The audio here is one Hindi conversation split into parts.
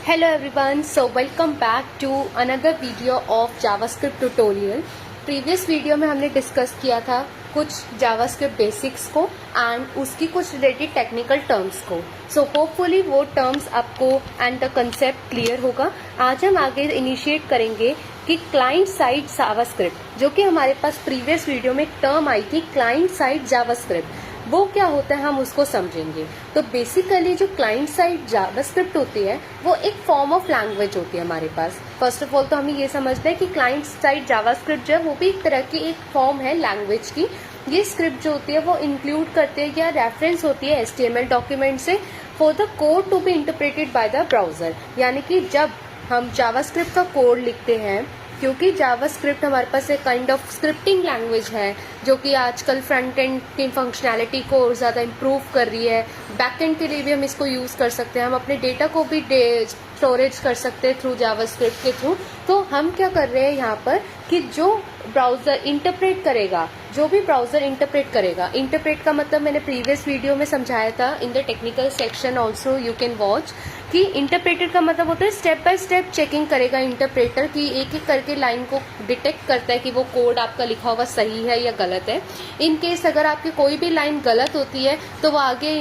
Hello everyone, so welcome back to another video of JavaScript tutorial. Previous video में हमने डिस्कस किया था कुछ जावास्क्रिप्ट बेसिक्स को एंड उसकी कुछ रिलेटेड टेक्निकल टर्म्स को. सो होपफुली वो टर्म्स आपको एंड द कंसेप्ट क्लियर होगा. आज हम आगे इनिशिएट करेंगे कि क्लाइंट साइड जावास्क्रिप्ट, जो कि हमारे पास प्रीवियस वीडियो में टर्म आई थी क्लाइंट साइड जावास्क्रिप्ट, वो क्या होता है हम उसको समझेंगे. तो बेसिकली जो क्लाइंट साइड जावास्क्रिप्ट होती है वो एक फॉर्म ऑफ लैंग्वेज होती है हमारे पास. फर्स्ट ऑफ ऑल तो हमें ये समझना है कि क्लाइंट साइड जावास्क्रिप्ट जो है वो भी एक तरह की एक फॉर्म है लैंग्वेज की. ये स्क्रिप्ट जो होती है वो इंक्लूड करते हैं या रेफरेंस होती है HTML डॉक्यूमेंट से for the code to be interpreted by the browser. यानी कि जब हम जावास्क्रिप्ट का कोड लिखते हैं, क्योंकि जावास्क्रिप्ट हमारे पास एक काइंड ऑफ स्क्रिप्टिंग लैंग्वेज है जो कि आजकल फ्रंट एंड की फंक्शनैलिटी को और ज़्यादा इम्प्रूव कर रही है. बैक एंड के लिए भी हम इसको यूज़ कर सकते हैं. हम अपने डेटा को भी स्टोरेज कर सकते हैं थ्रू जावास्क्रिप्ट के थ्रू. तो हम क्या कर रहे हैं यहाँ पर कि जो ब्राउज़र इंटरप्रेट करेगा, जो भी ब्राउज़र इंटरप्रेट करेगा, इंटरप्रेट का मतलब मैंने प्रीवियस वीडियो में समझाया था in the technical section also you can watch, कि इंटरप्रेटर का मतलब होता है स्टेप बाय स्टेप चेकिंग करेगा इंटरप्रेटर की, एक एक करके लाइन को डिटेक्ट करता है कि वो कोड आपका लिखा हुआ सही है या गलत है. इन केस अगर आपकी कोई भी लाइन गलत होती है तो वो आगे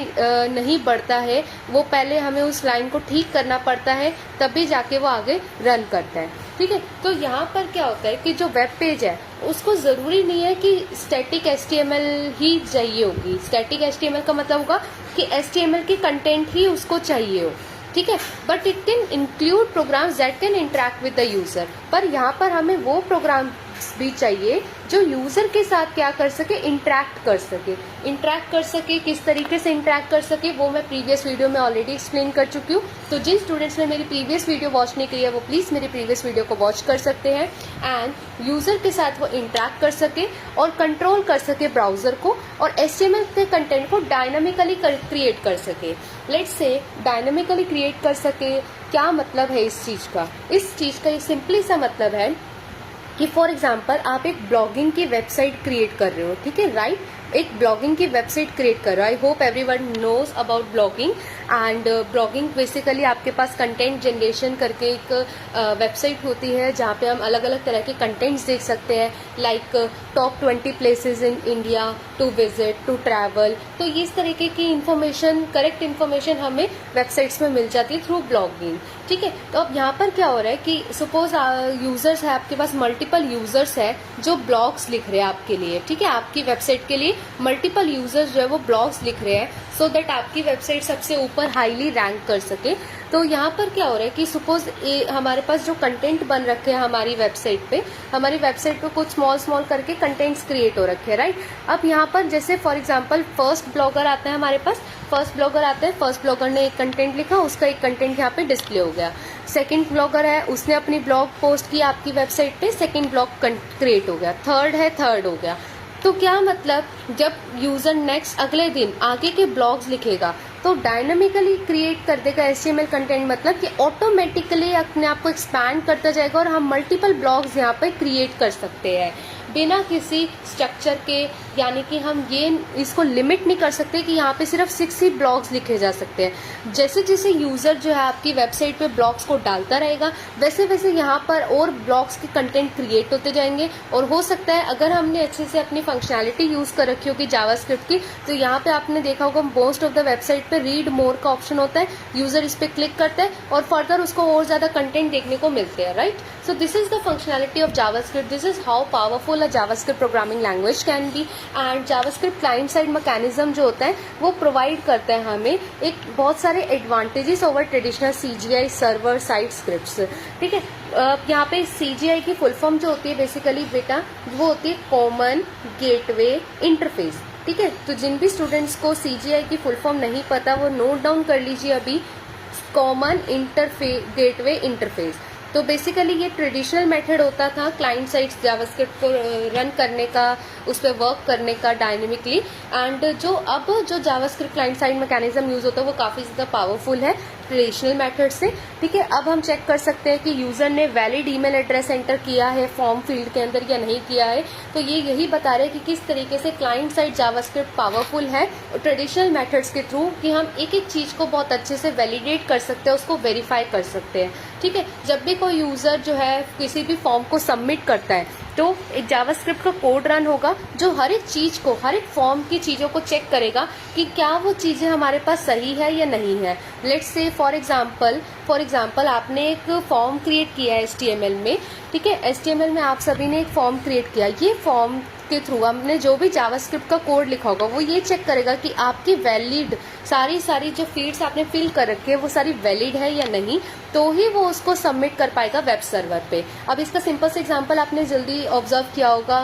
नहीं बढ़ता है, वो पहले हमें उस लाइन को ठीक करना पड़ता है, तभी जाके वो आगे रन करता है. ठीक है. तो यहाँ पर क्या होता है कि जो वेब पेज है उसको ज़रूरी नहीं है कि स्टैटिक HTML ही चाहिए होगी. स्टैटिक HTML का मतलब होगा कि HTML की कंटेंट ही उसको चाहिए हो. ठीक है. But it can include programmes that can interact with the user. पर यहाँ पर हमें वो प्रोग्राम्स भी चाहिए जो यूज़र के साथ क्या कर सके, इंटरेक्ट कर सके. इंटरेक्ट कर सके, किस तरीके से इंटरेक्ट कर सके वो मैं प्रीवियस वीडियो में ऑलरेडी एक्सप्लेन कर चुकी हूँ. तो जिन स्टूडेंट्स ने मेरी प्रीवियस वीडियो वॉच नहीं की है वो प्लीज़ मेरी प्रीवियस वीडियो को वॉच कर सकते हैं. एंड यूज़र के साथ वो इंटरेक्ट कर सके और कंट्रोल कर सके ब्राउज़र को, और HTML के कंटेंट को डायनामिकली क्रिएट कर सके. लेट्स से डायनामिकली क्रिएट कर सके. क्या मतलब है इस चीज़ का? इस चीज़ का ये सिंपली सा मतलब है कि फॉर एग्जाम्पल आप एक ब्लॉगिंग की वेबसाइट क्रिएट कर रहे हो. ठीक है, राइट. एक ब्लॉगिंग की वेबसाइट क्रिएट कर रहे हो. I hope everyone knows about blogging. And blogging basically आपके पास कंटेंट जनरेशन करके एक वेबसाइट होती है जहाँ पे हम अलग अलग तरह के कंटेंट्स देख सकते हैं, like top 20 places in India to visit, to travel. तो इस तरीके की इन्फॉर्मेशन, करेक्ट इन्फॉर्मेशन हमें वेबसाइट्स में मिल जाती है थ्रू ब्लॉगिंग. ठीक है. तो अब यहाँ पर क्या हो रहा है कि सपोज यूजर्स है, आपके पास मल्टीपल यूजर्स है जो ब्लॉग्स लिख रहे हैं आपके लिए. ठीक है. आपकी वेबसाइट के लिए मल्टीपल यूजर्स जो है वो ब्लॉग्स लिख रहे हैं सो दैट आपकी वेबसाइट सबसे ऊपर हाईली रैंक कर सके. तो यहाँ पर क्या हो रहा है कि सपोज हमारे पास जो कंटेंट बन रखे हैं हमारी वेबसाइट पे कुछ स्मॉल करके कंटेंट्स क्रिएट हो रखे हैं, राइट. अब यहाँ पर जैसे फॉर एग्जांपल फर्स्ट ब्लॉगर आता है हमारे पास. फर्स्ट ब्लॉगर ने एक कंटेंट लिखा, उसका एक कंटेंट यहाँ पे डिस्प्ले हो गया. सेकंड ब्लॉगर है, उसने अपनी ब्लॉग पोस्ट किया आपकी वेबसाइट पे, सेकंड ब्लॉग क्रिएट हो गया. थर्ड है, थर्ड हो गया. तो क्या मतलब, जब यूजर नेक्स्ट अगले दिन आगे के ब्लॉग्स लिखेगा तो डायनामिकली क्रिएट कर देगा HTML कंटेंट, मतलब कि ऑटोमेटिकली अपने आप को एक्सपैंड करता जाएगा और हम मल्टीपल ब्लॉग्स यहाँ पे क्रिएट कर सकते हैं बिना किसी स्ट्रक्चर के. यानी कि हम ये इसको लिमिट नहीं कर सकते कि यहाँ पे सिर्फ 6 ही ब्लॉग्स लिखे जा सकते हैं. जैसे जैसे यूज़र जो है आपकी वेबसाइट पे ब्लॉग्स को डालता रहेगा वैसे वैसे यहाँ पर और ब्लॉग्स के कंटेंट क्रिएट होते जाएंगे. और हो सकता है अगर हमने अच्छे से अपनी फंक्शनैलिटी यूज़ कर रखी होगी जावास्क्रिप्ट की, तो यहाँ पे आपने देखा होगा मोस्ट ऑफ द वेबसाइट पे रीड मोर का ऑप्शन होता है. यूज़र इस पर क्लिक करता है और फर्दर उसको और ज़्यादा कंटेंट देखने को मिलते हैं, right. So this is the functionality of JavaScript. This is how powerful a JavaScript programming language can be. And JavaScript client side mechanism जो होता है वो प्रोवाइड करता है हमें एक बहुत सारे advantages over traditional CGI server side scripts. ठीक है. यहाँ पे CGI की फुल फॉर्म जो होती है बेसिकली बेटा वो होती है कॉमन गेटवे इंटरफेस. ठीक है. तो जिन भी स्टूडेंट्स को CGI की फुल फॉर्म नहीं पता वो नोट डाउन कर लीजिए अभी, कॉमन गेटवे इंटरफेस. तो बेसिकली ये ट्रेडिशनल मेथड होता था क्लाइंट साइड जावास्क्रिप्ट को रन करने का, उस पर वर्क करने का डायनेमिकली. एंड जो JavaScript client side mechanism use होता है वो काफ़ी ज़्यादा पावरफुल है. ट्रेडिशनल मेथड से। ठीक है, अब हम चेक कर सकते हैं कि यूजर ने वैलिड ईमेल एड्रेस एंटर किया है फॉर्म फील्ड के अंदर या नहीं किया है। तो ये यही बता रहे हैं कि किस तरीके से क्लाइंट साइड जावास्क्रिप्ट पावरफुल है और ट्रेडिशनल मेथड्स के थ्रू कि हम एक एक चीज को बहुत अच्छे से वैलिडेट कर सकते हैं, उसको वेरीफाई कर सकते हैं। ठीक है, जब भी कोई यूजर जो है किसी भी फॉर्म को सबमिट करता है तो एक जावास्क्रिप्ट का कोड रन होगा जो हर एक चीज को, हर एक फॉर्म की चीजों को चेक करेगा कि क्या वो चीजें हमारे पास सही है या नहीं है। लेट्स से फॉर एग्जांपल आपने एक फॉर्म क्रिएट किया है HTML में। ठीक है, HTML में आप सभी ने एक फॉर्म क्रिएट किया। ये फॉर्म के थ्रू हमने जो भी जावास्क्रिप्ट का कोड लिखा होगा वो ये चेक करेगा कि आपकी वैलिड सारी जो फील्ड्स आपने फिल कर रखी है वो सारी वैलिड है या नहीं, तो ही वो उसको सबमिट कर पाएगा वेब सर्वर पे। अब इसका सिंपल से एग्जांपल आपने जल्दी ऑब्जर्व किया होगा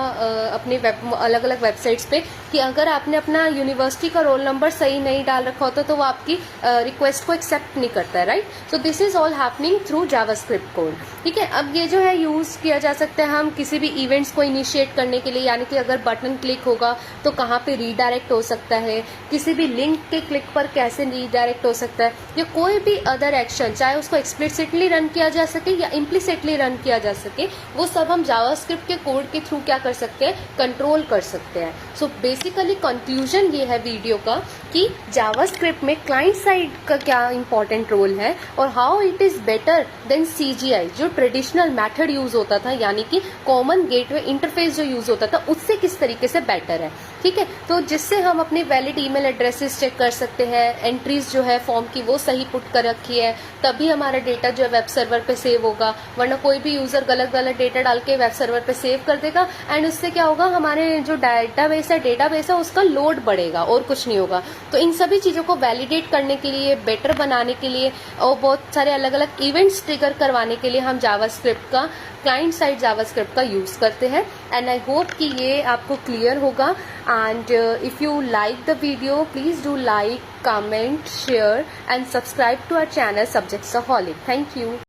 अपने अलग अलग वेबसाइट्स पे कि अगर आपने अपना यूनिवर्सिटी का रोल नंबर सही नहीं डाल रखा होता तो वो आपकी रिक्वेस्ट को एक्सेप्ट नहीं करता है, right. So this is all happening through JavaScript code. ठीक है, अब ये जो है यूज किया जा सकता है हम किसी भी इवेंट्स को इनिशिएट करने के लिए, यानी कि अगर बटन क्लिक होगा तो कहाँ पे रीडायरेक्ट हो सकता है, किसी भी लिंक के क्लिक पर कैसे रीडायरेक्ट हो सकता है, या कोई भी अदर एक्शन चाहे उसको एक्सप्लिसिटली रन किया जा सके या इम्प्लिसिटली रन किया जा सके, वो सब हम जावास्क्रिप्ट के कोड के थ्रू क्या कर सकते हैं, कंट्रोल कर सकते हैं। सो बेसिकली कंक्लूजन ये है वीडियो का कि जावास्क्रिप्ट में क्लाइंट साइड का क्या इंपॉर्टेंट रोल है और how it is better than CGI जो ट्रेडिशनल मेथड यूज होता था, यानी कि कॉमन गेटवे इंटरफेस जो यूज होता था उससे किस तरीके से बेटर है। ठीक है, तो जिससे हम अपने वैलिड ईमेल एड्रेसेस चेक कर सकते हैं, एंट्रीज जो है फॉर्म की वो सही पुट कर रखी है, तभी हमारा डेटा जो है वेब सर्वर पे सेव होगा, वरना कोई भी यूजर गलत डेटा डाल के वेब सर्वर पे सेव कर देगा एंड उससे क्या होगा, हमारे जो डेटाबेस है उसका लोड बढ़ेगा और कुछ नहीं होगा। तो इन सभी चीजों को वैलिडेट करने के लिए, बेटर बनाने के लिए और बहुत सारे अलग अलग इवेंट्स ट्रिगर करवाने के लिए हम जावास्क्रिप्ट का, क्लाइंट साइड जावास्क्रिप्ट का यूज करते हैं। एंड आई होप कि ये आपको क्लियर होगा। And if you like the video please do like, comment, share and subscribe to our channel Subjectsaholic. Thank you.